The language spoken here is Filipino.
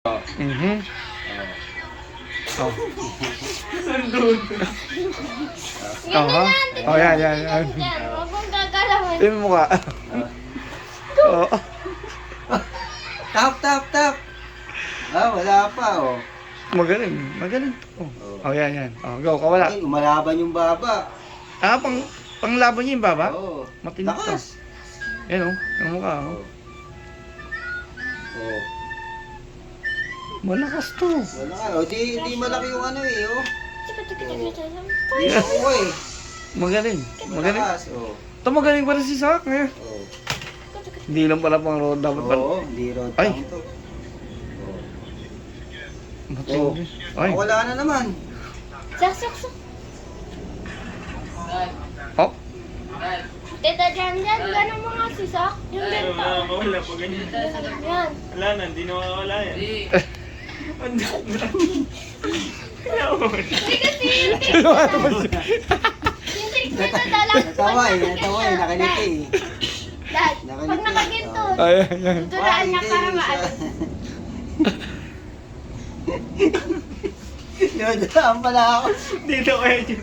Mhm. Oh. Nandun. Oh, ha? Oh, yan. Huwag mong gagalawin. Yung mukha. Oh. Tap. Wala pa, oh. Magaling. Oh, yan. Oh, go, kawala. Ay, umalaban yung baba. Ah, panglaban niya yung baba? Oo. Matinik to. Lakas. Yan, oh. Yung mukha, oh. Oh. Malakas to. Wala ka, oh. Di malaki yung ano eh, oh. Di Tika. ako eh. Magaling. Malakas, oh. Ito magaling pa rin si Sak, eh. Oh. Hindi lang pala pang road, dapat pala. Oo, hindi road Ay. lang to. Oh. Matindi. Ay. Wala na naman. Sak. Oh. Tita Jan, ganun mo nga si Sak. Yung ganito. Wala po ganyan. Yan. Wala na, hindi nawawala yan. Hindi kasi yung trick nito dalang. Natawa eh, nakiliti eh. Dad, pag nakaginto, Ayan. dulaan niya para maalis. Dinadaan pala ako. Dito kayo dyan.